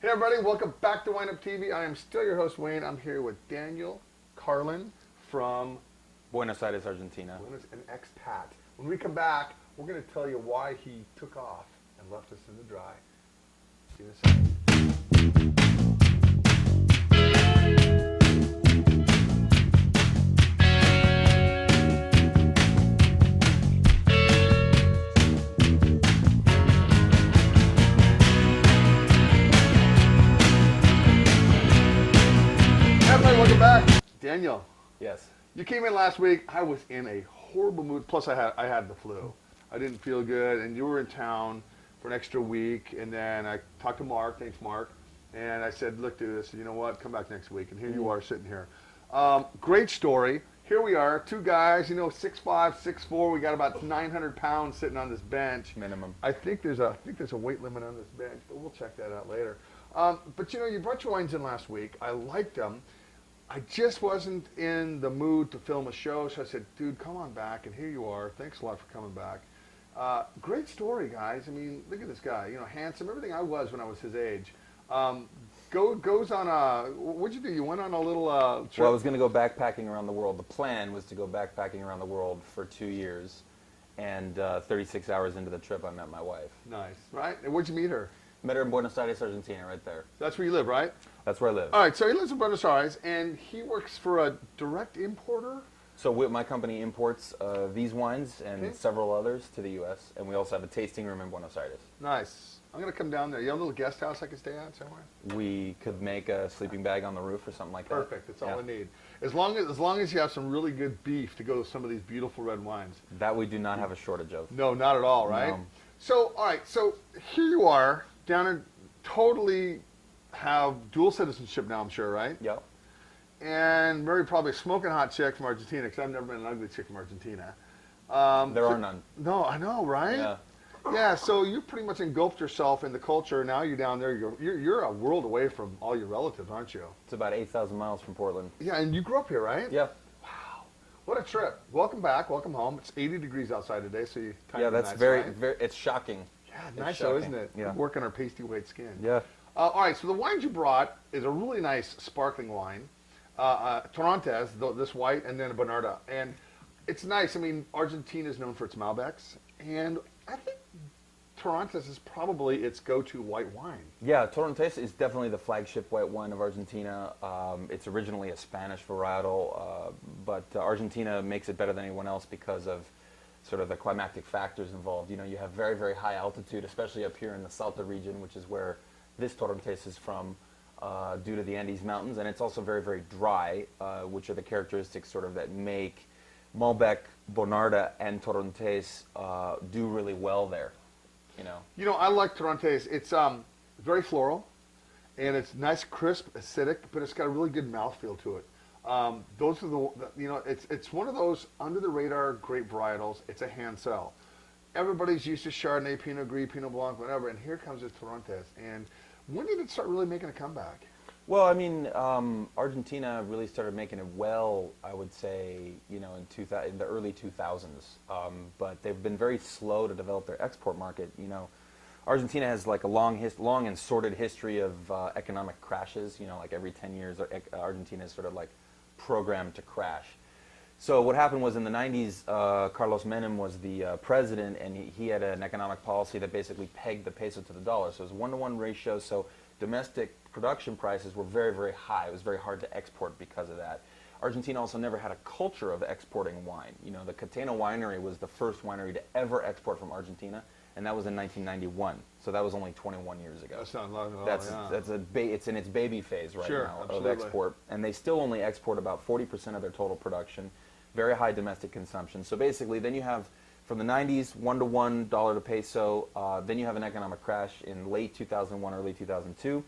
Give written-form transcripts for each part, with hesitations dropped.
Hey everybody, welcome back to WineupTV. I am still your host Wayne. I'm here with Daniel Carlin from Buenos Aires, Argentina. an expat. When we come back, we're going to tell you why he took off and left us in the dry. See you in a second. Everybody, welcome back. Daniel, Yes. you came in last week. I was in a horrible mood. Plus, I had the flu. I didn't feel good, and you were in town for an extra week. And then I talked to Mark. Thanks, Mark. And I said, "Look, dude, I said, you know what? Come back next week." And here you are sitting here. Great story. Here we are, two guys. 6'5", 6'4". We got about 900 pounds sitting on this bench. Minimum. I think there's a weight limit on this bench, but we'll check that out later. But you brought your wines in last week. I liked them. I just wasn't in the mood to film a show, so I said, dude, come on back, and here you are. Thanks a lot for coming back. Great story, guys. I mean, look at this guy, handsome, everything I was when I was his age. Goes on what'd you do? You went on a little trip? Well, I was going to go backpacking around the world. The plan was to go backpacking around the world for 2 years, and 36 hours into the trip, I met my wife. Nice, right? And where'd you meet her? Met her in Buenos Aires, Argentina, right there. That's where you live, right? That's where I live. All right, so he lives in Buenos Aires, and he works for a direct importer? So my company imports these wines and several others to the U.S., and we also have a tasting room in Buenos Aires. Nice. I'm going to come down there. You have a little guest house I can stay at somewhere? We could make a sleeping bag on the roof or something like that. Perfect. That's all I need. As long as you have some really good beef to go with some of these beautiful red wines. That we do not have a shortage of. No, not at all, right? No. So, all right. So here you are down in totally have dual citizenship now, I'm sure, right? Yep. And very probably smoking hot chick from Argentina, because I've never been an ugly chick from Argentina. There are none. No, I know, right? Yeah. Yeah, so you pretty much engulfed yourself in the culture. Now you're down there. You're a world away from all your relatives, aren't you? It's about 8,000 miles from Portland. Yeah, and you grew up here, right? Yeah. Wow, what a trip! Welcome back, welcome home. It's 80 degrees outside today, so you. Yeah, that's nice, very, right? very. It's shocking. Yeah, It's nice though, shocking. isn't it? Yeah. Working our pasty white skin. Yeah. All right, so the wines you brought is a really nice sparkling wine, Torrontés, this white, and then a Bonarda, and it's nice. I mean, Argentina is known for its Malbecs, and I think Torrontés is probably its go-to white wine. Yeah, Torrontés is definitely the flagship white wine of Argentina. It's originally a Spanish varietal, but Argentina makes it better than anyone else because of sort of the climatic factors involved. You have very, very high altitude, especially up here in the Salta region, which is where this Torrontés is from, due to the Andes Mountains, and it's also very, very dry, which are the characteristics sort of that make Malbec, Bonarda, and Torrontés do really well there. I like Torrontés. It's very floral, and it's nice, crisp, acidic, but it's got a really good mouthfeel to it. Those are it's one of those under the radar great varietals. It's a hand sell. Everybody's used to Chardonnay, Pinot Gris, Pinot Blanc, whatever, and here comes this Torrontés. And when did it start really making a comeback? Well, I mean, Argentina really started making it well, I would say, in the early 2000s. But they've been very slow to develop their export market. Argentina has like a long and sordid history of economic crashes. Like every 10 years, Argentina is sort of like programmed to crash. So what happened was in the 90s, Carlos Menem was the president, and he had an economic policy that basically pegged the peso to the dollar. So it was a 1-to-1 ratio. So domestic production prices were very, very high. It was very hard to export because of that. Argentina also never had a culture of exporting wine. The Catena winery was the first winery to ever export from Argentina, and that was in 1991. So that was only 21 years ago. That's not long at all. It's in its baby phase right now absolutely. of export, and they still only export about 40% of their total production. Very high domestic consumption. So basically, then you have from the 90s, 1-to-1 dollar to peso. Then you have an economic crash in late 2001, early 2002.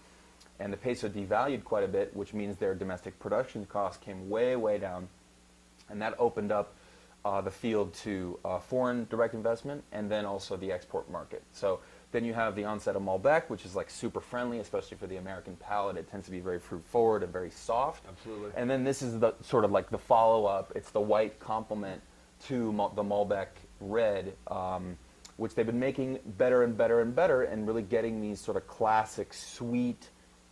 And the peso devalued quite a bit, which means their domestic production costs came way, way down. And that opened up the field to foreign direct investment and then also the export market. So then you have the onset of Malbec, which is like super friendly, especially for the American palate. It tends to be very fruit forward and very soft. Absolutely. And then this is the sort of like the follow-up. It's the white complement to the Malbec Red, which they've been making better and better and better, and really getting these sort of classic sweet,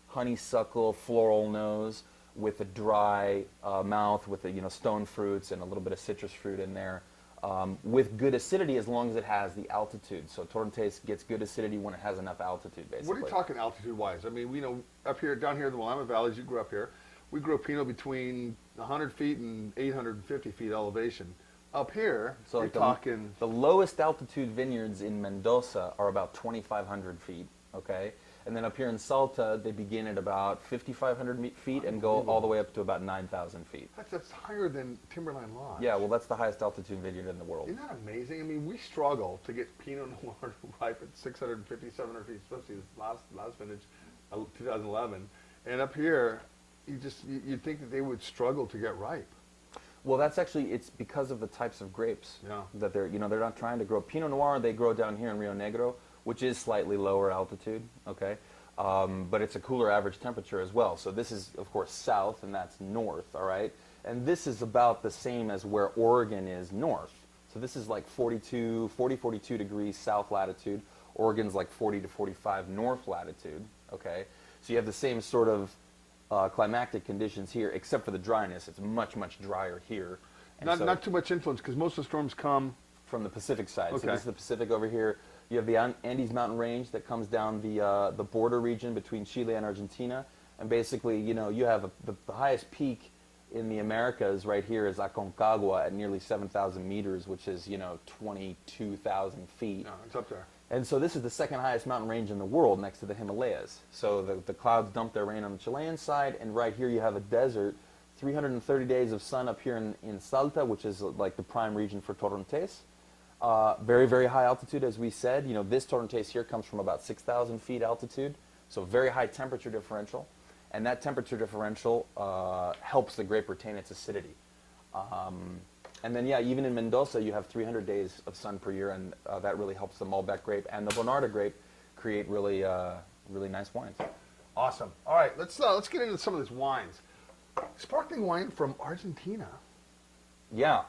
honeysuckle, floral nose with a dry mouth with the stone fruits and a little bit of citrus fruit in there. With good acidity as long as it has the altitude. So Torrontés gets good acidity when it has enough altitude, basically. What are you talking altitude-wise? I mean, up here, down here in the Willamette Valleys, you grew up here, we grow Pinot between 100 feet and 850 feet elevation. Up here, so you're talking... The lowest altitude vineyards in Mendoza are about 2,500 feet, okay? And then up here in Salta, they begin at about 5,500 feet and go all the way up to about 9,000 feet. That's higher than Timberline Lodge. Yeah, well, that's the highest altitude vineyard in the world. Isn't that amazing? I mean, we struggle to get Pinot Noir to ripe at 650, 700 feet, especially this last vintage, 2011. And up here, you'd think that they would struggle to get ripe. Well, that's actually, it's because of the types of grapes that they're not trying to grow. Pinot Noir, they grow down here in Rio Negro, which is slightly lower altitude, okay? But it's a cooler average temperature as well. So this is, of course, south, and that's north, all right? And this is about the same as where Oregon is north. So this is like 42 degrees south latitude. Oregon's like 40 to 45 north latitude, okay? So you have the same sort of climatic conditions here, except for the dryness. It's much, much drier here. And not too much influence, because most of the storms come... from the Pacific side. Okay. So this is the Pacific over here. You have the Andes mountain range that comes down the border region between Chile and Argentina. And basically, you have the highest peak in the Americas right here is Aconcagua at nearly 7,000 meters, which is, 22,000 feet. No, it's up there. And so this is the second highest mountain range in the world next to the Himalayas. So the clouds dump their rain on the Chilean side, and right here you have a desert, 330 days of sun up here in Salta, which is like the prime region for Torrontés. Very, very high altitude, as we said. This Torrontés here comes from about 6,000 feet altitude, so very high temperature differential. And that temperature differential helps the grape retain its acidity. And then, even in Mendoza, you have 300 days of sun per year, and that really helps the Malbec grape and the Bonarda grape create really, really nice wines. Awesome. All right, let's get into some of these wines. Sparkling wine from Argentina. Yeah.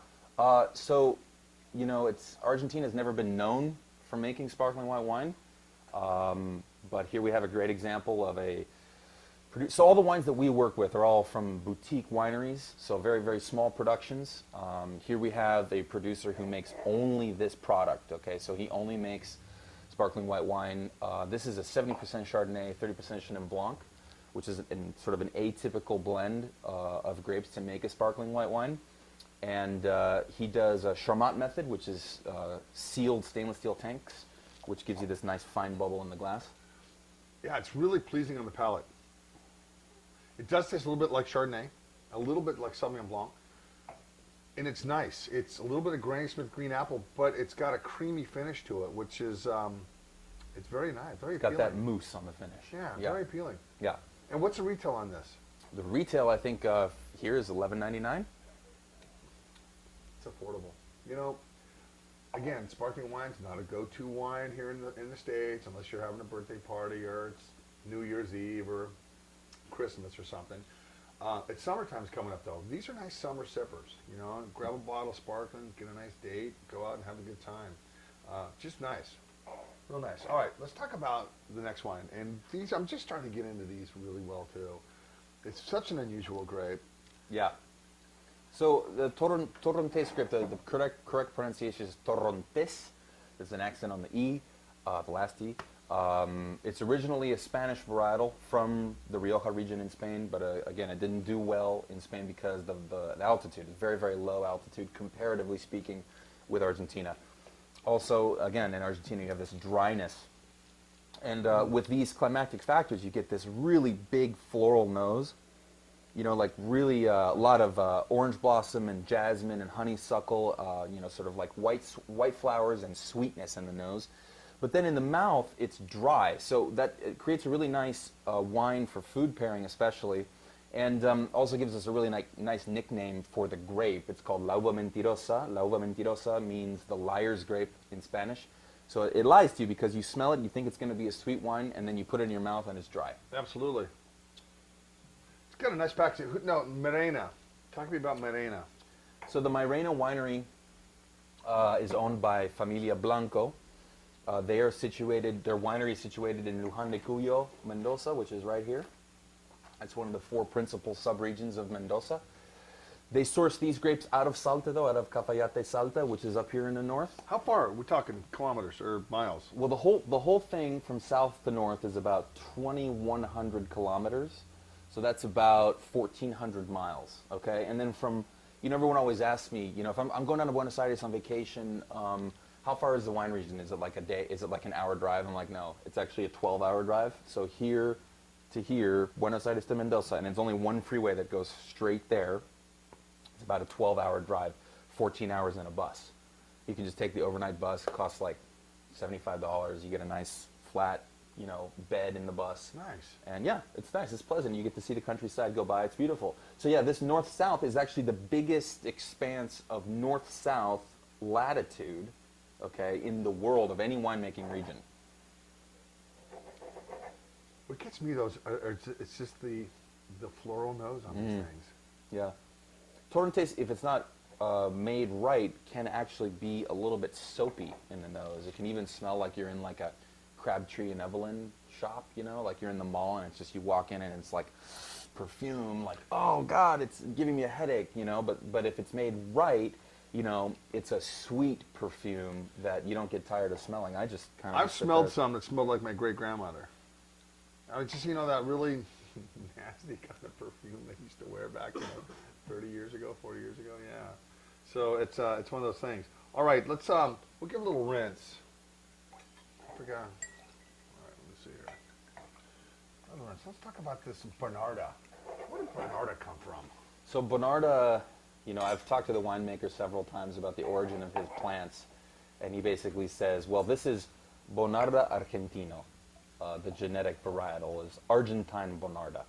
So, Argentina's never been known for making sparkling white wine, but here we have a great example of so all the wines that we work with are all from boutique wineries, so very, very small productions. Here we have a producer who makes only this product, okay? So he only makes sparkling white wine. This is a 70% Chardonnay, 30% Chenin Blanc, which is sort of an atypical blend of grapes to make a sparkling white wine. And he does a Charmat method, which is sealed stainless steel tanks, which gives you this nice fine bubble in the glass. Yeah, it's really pleasing on the palate. It does taste a little bit like Chardonnay, a little bit like Sauvignon Blanc, and it's nice. It's a little bit of Granny Smith green apple, but it's got a creamy finish to it, which is, it's very nice, very appealing. Got that mousse on the finish. Yeah, very appealing. Yeah. And what's the retail on this? The retail, I think, here is $11.99. It's affordable. Again, sparkling wine's not a go-to wine here in the States unless you're having a birthday party or it's New Year's Eve or Christmas or something. It's summertime's coming up though. These are nice summer sippers. Grab a bottle of sparkling, get a nice date, go out and have a good time. Just nice, real nice. All right, let's talk about the next wine. And these, I'm just starting to get into these really well too. It's such an unusual grape. Yeah. So the Torrontés grape, the correct pronunciation is Torrontés. There's an accent on the E, the last E. It's originally a Spanish varietal from the Rioja region in Spain, but again, it didn't do well in Spain because of the altitude. It's very, very low altitude, comparatively speaking, with Argentina. Also, again, in Argentina, you have this dryness. And with these climatic factors, you get this really big floral nose. Like really a lot of orange blossom and jasmine and honeysuckle, sort of like white flowers and sweetness in the nose. But then in the mouth, it's dry. So it creates a really nice wine for food pairing especially. And also gives us a really nice nickname for the grape. It's called La Uva Mentirosa. La Uva Mentirosa means the liar's grape in Spanish. So it lies to you because you smell it, you think it's going to be a sweet wine, and then you put it in your mouth and it's dry. Absolutely. It's got a nice package. No, Mirena. Talk to me about Mirena. So the Mirena winery is owned by Familia Blanco. Their winery is situated in Luján de Cuyo, Mendoza, which is right here. It's one of the 4 principal subregions of Mendoza. They source these grapes out of Salta, though, out of Cafayate Salta, which is up here in the north. How far? We're talking kilometers or miles? Well, the whole thing from south to north is about 2,100 kilometers. So that's about 1,400 miles, okay? And then from, everyone always asks me, if I'm going down to Buenos Aires on vacation, how far is the wine region? Is it like a day? Is it like an hour drive? I'm like, no, it's actually a 12-hour drive. So here to here, Buenos Aires to Mendoza, and it's only one freeway that goes straight there. It's about a 12-hour drive, 14 hours in a bus. You can just take the overnight bus. It costs like $75. You get a nice flat, bed in the bus. Nice. And yeah, it's nice. It's pleasant. You get to see the countryside go by. It's beautiful. So yeah, this north-south is actually the biggest expanse of north-south latitude, okay, in the world of any winemaking region. What gets me, it's just the floral nose on these things. Yeah. Torrentes, if it's not made right, can actually be a little bit soapy in the nose. It can even smell like you're in like a Crabtree and Evelyn shop, like you're in the mall and it's just you walk in and it's like perfume, like, oh God, it's giving me a headache, But if it's made right, it's a sweet perfume that you don't get tired of smelling. I just kind of. I've smelled some that smelled like my great grandmother. I was just, that really nasty kind of perfume they used to wear back, 30 years ago, 40 years ago, yeah. So it's one of those things. All right, let's we'll give it a little rinse. I forgot. All right, let me see here. Another rinse. Let's talk about this Bonarda. Where did Bonarda come from? So Bonarda, I've talked to the winemaker several times about the origin of his plants, and he basically says, well, this is Bonarda argentino. The genetic varietal is Argentine Bonarda.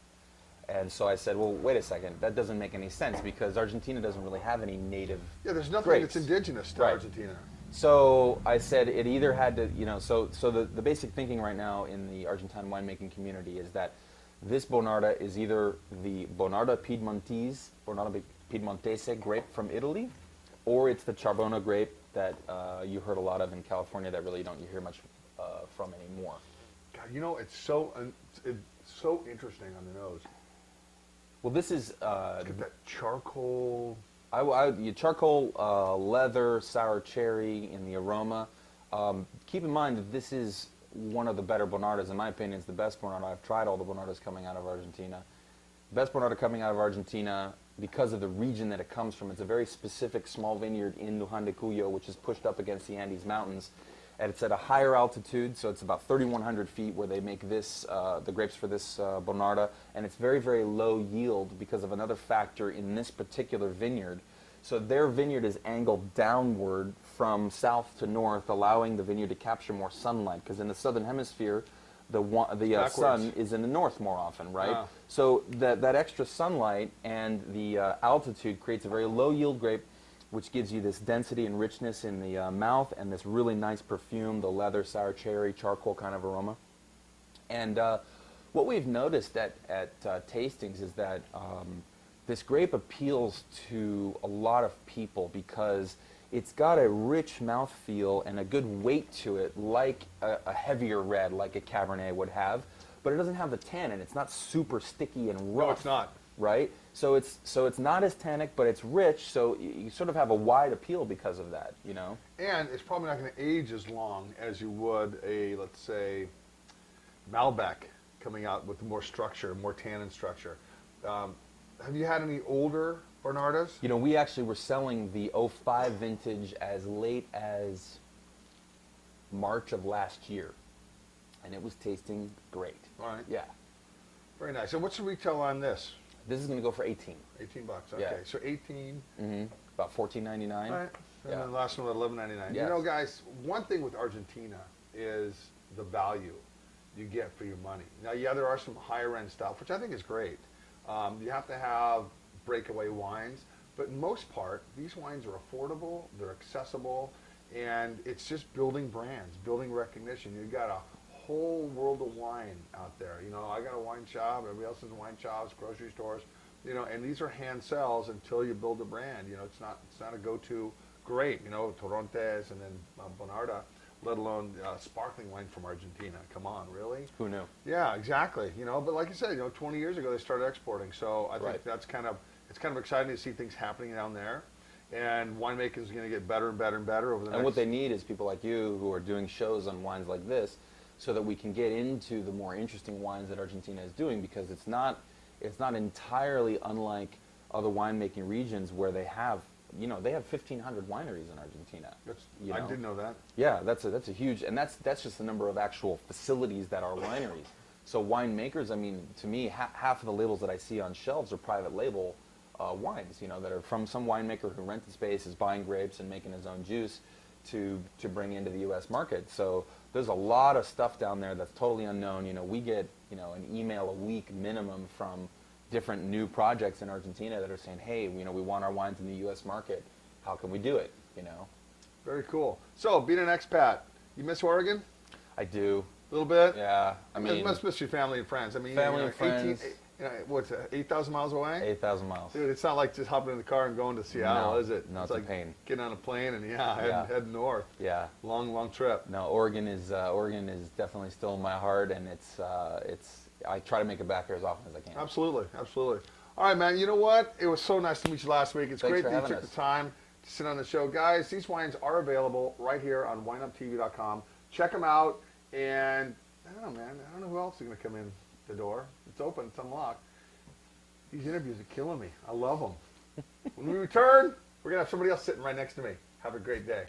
And so I said, well, wait a second, that doesn't make any sense because Argentina doesn't really have any native there's nothing grapes. that's indigenous to Right. Argentina. So I said it either had to, so the basic thinking right now in the Argentine winemaking community is that this Bonarda is either the Bonarda Piedmontese grape from Italy, or it's the Charbona grape that you heard a lot of in California that really you don't hear much from anymore. God, it's so interesting on the nose. Well, this is Get that charcoal. Charcoal, leather, sour cherry in the aroma. Keep in mind that this is one of the better Bonardas. In my opinion, it's the best Bonarda. I've tried all the Bonardas coming out of Argentina. Best Bonarda coming out of Argentina because of the region that it comes from. It's a very specific small vineyard in Luján de Cuyo, which is pushed up against the Andes Mountains. And it's at a higher altitude, so it's about 3,100 feet where they make this, the grapes for this Bonarda. And it's very, very low yield because of another factor in this particular vineyard. So their vineyard is angled downward from south to north, allowing the vineyard to capture more sunlight. Because in the southern hemisphere, the sun is in the north more often, right? Yeah. So that extra sunlight and the altitude creates a very low yield grape, which gives you this density and richness in the mouth and this really nice perfume, the leather, sour cherry, charcoal kind of aroma. And what we've noticed at tastings is that this grape appeals to a lot of people because it's got a rich mouthfeel and a good weight to it, like a heavier red, like a Cabernet would have, but it doesn't have the tannin. It's not super sticky and rough. No, it's not. Right? So it's not as tannic, but it's rich, so you sort of have a wide appeal because of that, And it's probably not going to age as long as you would a, let's say, Malbec coming out with more structure, more tannin structure. Have you had any older Bonardas? We actually were selling the '05 vintage as late as March of last year, and it was tasting great. All right. Yeah. Very nice. And what's the retail on this? This is going to go for 18. $18. Okay. Yeah. So 18. Mm-hmm. About $14.99. All right. And Yeah. then the last one at $11.99. Yes. Guys, one thing with Argentina is the value you get for your money. Now, yeah, there are some higher end stuff, which I think is great. You have to have breakaway wines, but in most part, these wines are affordable, they're accessible, and it's just building brands, building recognition. You've got a whole world of wine out there. I got a wine shop, everybody else has wine shops, grocery stores, and these are hand sells until you build a brand. It's not a go-to grape, Torrontes and then Bonarda. let alone sparkling wine from Argentina. Come on, really? Who knew? Yeah, exactly. But like I said, 20 years ago they started exporting, so I think Right. that's it's kind of exciting to see things happening down there, and winemaking is going to get better and better and better over the next. And what they need is people like you who are doing shows on wines like this, so that we can get into the more interesting wines that Argentina is doing, because it's not entirely unlike other winemaking regions where they have 1,500 wineries in Argentina. I didn't know that. Yeah, that's a huge, and that's just the number of actual facilities that are wineries. So winemakers, I mean, to me, half of the labels that I see on shelves are private label wines, that are from some winemaker who rented space, is buying grapes and making his own juice to bring into the U.S. market. So there's a lot of stuff down there that's totally unknown. We get an email a week minimum from different new projects in Argentina that are saying, hey, we want our wines in the U.S. market. How can we do it? Very cool. So, being an expat, you miss Oregon? I do. A little bit? Yeah. I mean, you must miss your family and friends. I mean, family and friends. What's it, 8,000 miles away? 8,000 miles. Dude, it's not like just hopping in the car and going to Seattle, No, is it? no, it's like a pain. Getting on a plane and Yeah. heading north. Yeah. Long trip. No, Oregon is definitely still in my heart, and it's I try to make it back here as often as I can. Absolutely. All right, man. You know what? It was so nice to meet you last week. It's Thanks great for that you having took us. the time to sit on the show. Guys, these wines are available right here on WineupTV.com. Check them out. And I don't know, man. I don't know who else is going to come in the door. It's open. It's unlocked. These interviews are killing me. I love them. When we return, we're going to have somebody else sitting right next to me. Have a great day.